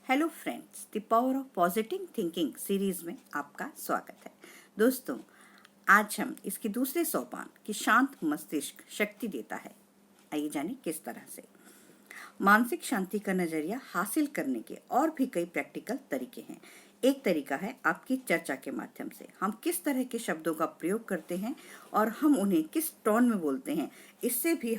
Hello friends, the power of positive thinking series में आपका स्वागत है। दोस्तों, आज हम इसके दूसरे सोपान कि शांत मस्तिष्क शक्ति देता है, आइए जाने किस तरह से। मानसिक शांति का नजरिया हासिल करने के और भी कई प्रैक्टिकल तरीके हैं। एक तरीका है आपकी चर्चा के माध्यम से हम किस तरह के शब्दों का प्रयोग करते हैं और हम उन्हें किस टोन में बोलते हैं। इससे भी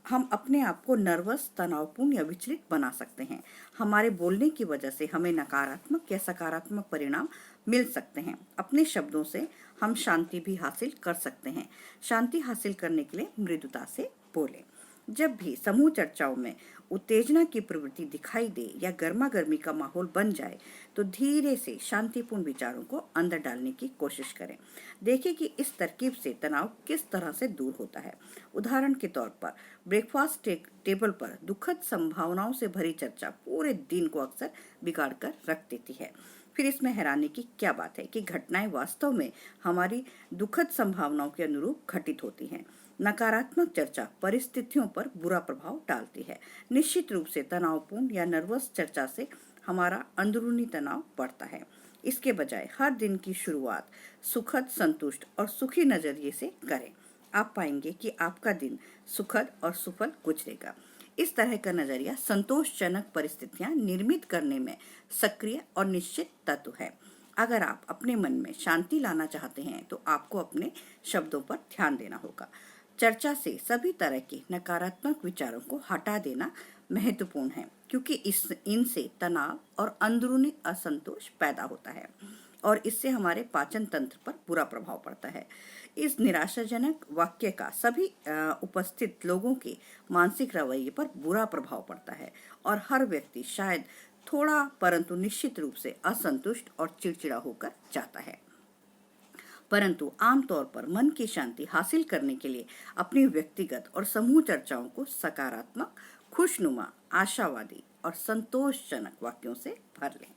हम अपने आप को नर्वस, तनावपूर्ण या विचलित बना सकते हैं। हमारे बोलने की वजह से हमें नकारात्मक या सकारात्मक परिणाम मिल सकते हैं। अपने शब्दों से हम शांति भी हासिल कर सकते हैं। शांति हासिल करने के लिए मृदुता से बोलें। जब भी समूह चर्चाओं में उत्तेजना की प्रवृत्ति दिखाई दे या गर्मा गर्मी का माहौल बन जाए तो धीरे से शांतिपूर्ण विचारों को अंदर डालने की कोशिश करें। देखें कि इस तरकीब से तनाव किस तरह से दूर होता है। उदाहरण के तौर पर ब्रेकफास्ट टेबल पर दुखद संभावनाओं से भरी चर्चा पूरे दिन को अक्सर बिगाड़ कर रख देती है। फिर इसमें हैरानी की क्या बात है कि घटनाएं वास्तव में हमारी दुखद संभावनाओं के अनुरूप घटित होती हैं। नकारात्मक चर्चा परिस्थितियों पर बुरा प्रभाव डालती है। निश्चित रूप से तनावपूर्ण या नर्वस चर्चा से हमारा अंदरूनी तनाव बढ़ता है। इसके बजाय हर दिन की शुरुआत सुखद, संतुष्ट और सुखी नजरिए से करें। आप पाएंगे कि आपका दिन सुखद और सफल गुजरेगा। इस तरह का नजरिया संतोषजनक परिस्थितियां निर्मित करने में सक्रिय और निश्चित तत्व है। अगर आप अपने मन में शांति लाना चाहते हैं तो आपको अपने शब्दों पर ध्यान देना होगा। चर्चा से सभी तरह के नकारात्मक विचारों को हटा देना महत्वपूर्ण है, क्योंकि इनसे तनाव और अंदरूनी असंतोष पैदा होता है और इससे हमारे पाचन तंत्र पर बुरा प्रभाव पड़ता है। इस निराशाजनक वाक्य का सभी उपस्थित लोगों के मानसिक रवैये पर बुरा प्रभाव पड़ता है और हर व्यक्ति शायद थोड़ा परंतु निश्चित रूप से असंतुष्ट और चिड़चिड़ा होकर जाता है। परंतु आमतौर पर मन की शांति हासिल करने के लिए अपनी व्यक्तिगत और समूह चर्चाओं को सकारात्मक, खुशनुमा, आशावादी और संतोषजनक वाक्यों से भर लें।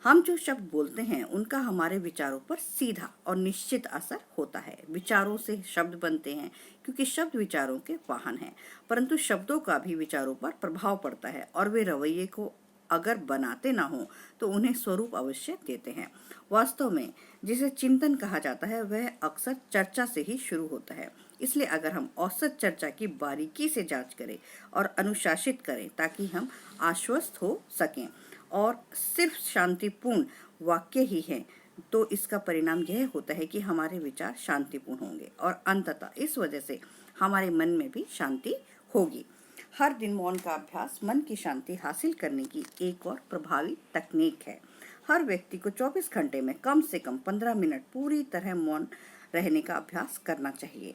हम जो शब्द बोलते हैं उनका हमारे विचारों पर सीधा और निश्चित असर होता है। विचारों से शब्द बनते हैं क्योंकि शब्द विचारों के वाहन हैं, परंतु शब्दों का भी विचारों पर प्रभाव पड़ता है और वे रवैये को अगर बनाते ना हो तो उन्हें स्वरूप अवश्य देते हैं। वास्तव में जिसे चिंतन कहा जाता है वह अक्सर चर्चा से ही शुरू होता है। इसलिए अगर हम औसत चर्चा की बारीकी से जांच करें और अनुशासित करें ताकि हम आश्वस्त हो सकें और सिर्फ शांतिपूर्ण वाक्य ही हैं, तो इसका परिणाम यह होता है कि हमारे विचार शांतिपूर्ण होंगे और अंततः इस वजह से हमारे मन में भी शांति होगी। हर दिन मौन का अभ्यास मन की शांति हासिल करने की एक और प्रभावी तकनीक है। हर व्यक्ति को 24 घंटे में कम से कम 15 मिनट पूरी तरह मौन रहने का अभ्यास करना चाहिए।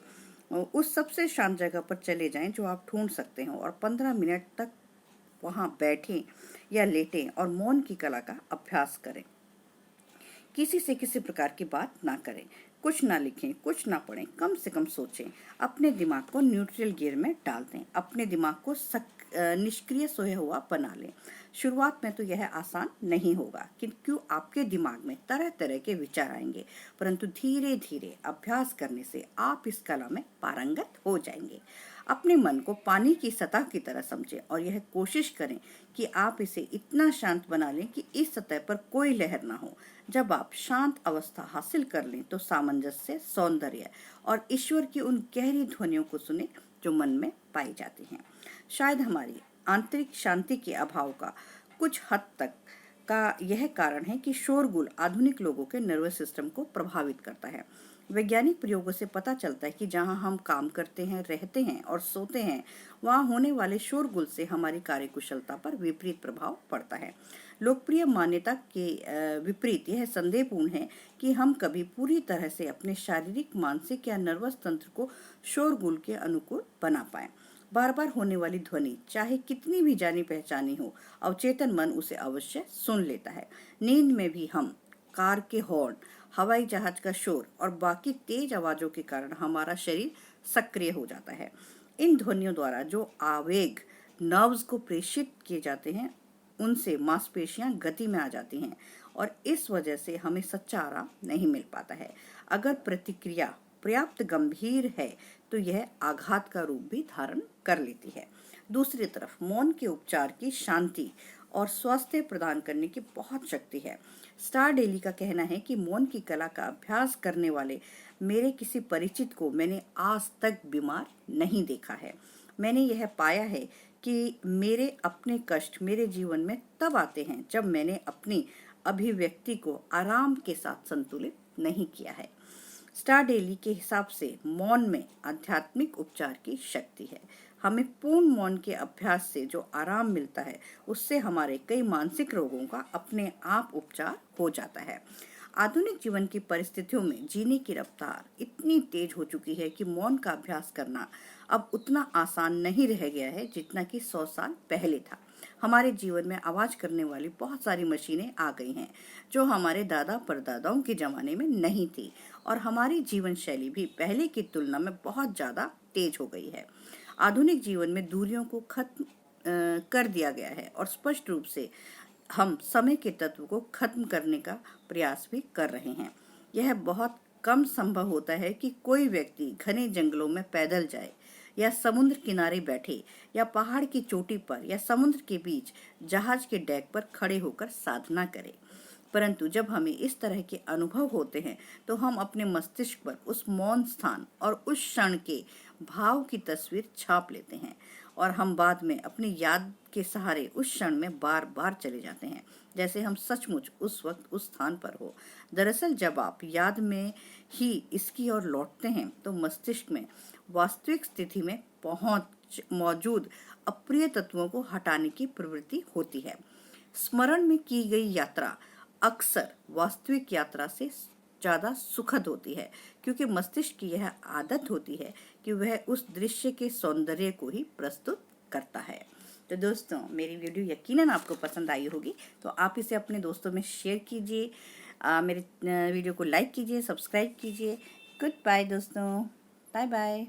उस सबसे शांत जगह पर चले जाएं जो आप ढूंढ सकते हो और 15 मिनट तक वहां बैठें या लेटें और मौन की कला का अभ्यास करें। किसी से किसी प्रकार की बात ना करें, कुछ ना लिखें, कुछ ना पढ़ें, कम से कम सोचें। अपने दिमाग को न्यूट्रल गियर में डाल दें। अपने दिमाग को निष्क्रिय सोया हुआ बना लें। शुरुआत में तो यह आसान नहीं होगा क्योंकि आपके दिमाग में तरह तरह के विचार आएंगे, परंतु धीरे धीरे अभ्यास करने से आप इस कला में पारंगत हो जाएंगे। अपने मन को पानी की सतह की तरह समझें और यह कोशिश करें कि आप इसे इतना शांत बना लें कि इस सतह पर कोई लहर ना हो। जब आप शांत अवस्था हासिल कर लें तो सामंजस्य, सौंदर्य और ईश्वर की उन गहरी ध्वनियों को सुने जो मन में पाई जाती हैं। शायद हमारी आंतरिक शांति के अभाव का कुछ हद तक का यह कारण है कि शोरगुल आधुनिक लोगों के नर्वस सिस्टम को प्रभावित करता है। वैज्ञानिक प्रयोगों से पता चलता है कि जहां हम काम करते हैं, रहते हैं और सोते हैं, वहां होने वाले शोरगुल से हमारी कार्यकुशलता पर विपरीत प्रभाव पड़ता है। लोकप्रिय मान्यता के विपरीत यह संदेहपूर्ण है कि हम कभी पूरी तरह से अपने शारीरिक, मानसिक या नर्वस तंत्र को शोरगुल के अनुकूल बना पाए। बार बार होने वाली ध्वनि चाहे कितनी भी जानी पहचानी हो, अवचेतन मन उसे अवश्य सुन लेता है। नींद में भी हम कार के हॉर्न, हवाई जहाज का शोर और बाकी तेज आवाजों के कारण हमारा शरीर सक्रिय हो जाता है। इन ध्वनियों द्वारा जो आवेग नर्व्स को प्रेषित किए जाते हैं उनसे मांसपेशियां गति में आ जाती हैं और इस वजह से हमें सच्चा आराम नहीं मिल पाता है। अगर प्रतिक्रिया पर्याप्त गंभीर है तो यह आघात का रूप भी धारण कर लेती है। दूसरी तरफ मौन के उपचार की शांति और स्वास्थ्य प्रदान करने की बहुत शक्ति है। स्टार डेली का कहना है कि मौन की कला का अभ्यास करने वाले मेरे किसी परिचित को मैंने आज तक बीमार नहीं देखा है। मैंने यह पाया है कि मेरे अपने कष्ट मेरे जीवन में तब आते हैं जब मैंने अपनी अभिव्यक्ति को आराम के साथ संतुलित नहीं किया है। स्टार डेली के हिसाब से मौन में आध्यात्मिक उपचार की शक्ति है। हमें पूर्ण मौन के अभ्यास से जो आराम मिलता है उससे हमारे कई मानसिक रोगों का अपने आप उपचार हो जाता है। आधुनिक जीवन की परिस्थितियों में जीने की रफ्तार इतनी तेज हो चुकी है कि मौन का अभ्यास करना अब उतना आसान नहीं रह गया है जितना कि 100 साल पहले था। हमारे जीवन में आवाज करने वाली बहुत सारी मशीनें आ गई हैं जो हमारे दादा परदादाओं के जमाने में नहीं थी, और हमारी जीवन शैली भी पहले की तुलना में बहुत ज्यादा तेज हो गई है। आधुनिक जीवन में दूरियों को खत्म कर दिया गया है और स्पष्ट रूप से हम समय के तत्व को खत्म करने का प्रयास भी कर रहे हैं। यह बहुत कम संभव होता है कि कोई व्यक्ति घने जंगलों में पैदल जाए या समुद्र किनारे बैठे या पहाड़ की चोटी पर या समुद्र के बीच जहाज के डेक पर खड़े होकर साधना करे। परंतु जब हमें इस तरह के अनुभव होते हैं तो हम अपने मस्तिष्क पर उस मौन स्थान और उस क्षण के भाव की तस्वीर छाप लेते हैं और हम बाद में अपनी याद के सहारे उस क्षण में बार बार चले जाते हैं, जैसे हम सचमुच उस वक्त उस स्थान पर हो। दरअसल जब आप याद में ही इसकी ओर लौटते हैं तो मस्तिष्क में वास्तविक स्थिति में पहुंच मौजूद अप्रिय तत्वों को हटाने की प्रवृत्ति होती है। स्मरण में की गई यात्रा अक्सर वास्तविक यात्रा से ज्यादा सुखद होती है, क्योंकि मस्तिष्क की यह आदत होती है कि वह उस दृश्य के सौंदर्य को ही प्रस्तुत करता है। तो दोस्तों, मेरी वीडियो यकीनन आपको पसंद आई होगी, तो आप इसे अपने दोस्तों में शेयर कीजिए, मेरे वीडियो को लाइक कीजिए, सब्सक्राइब कीजिए। गुड बाय दोस्तों, बाय बाय।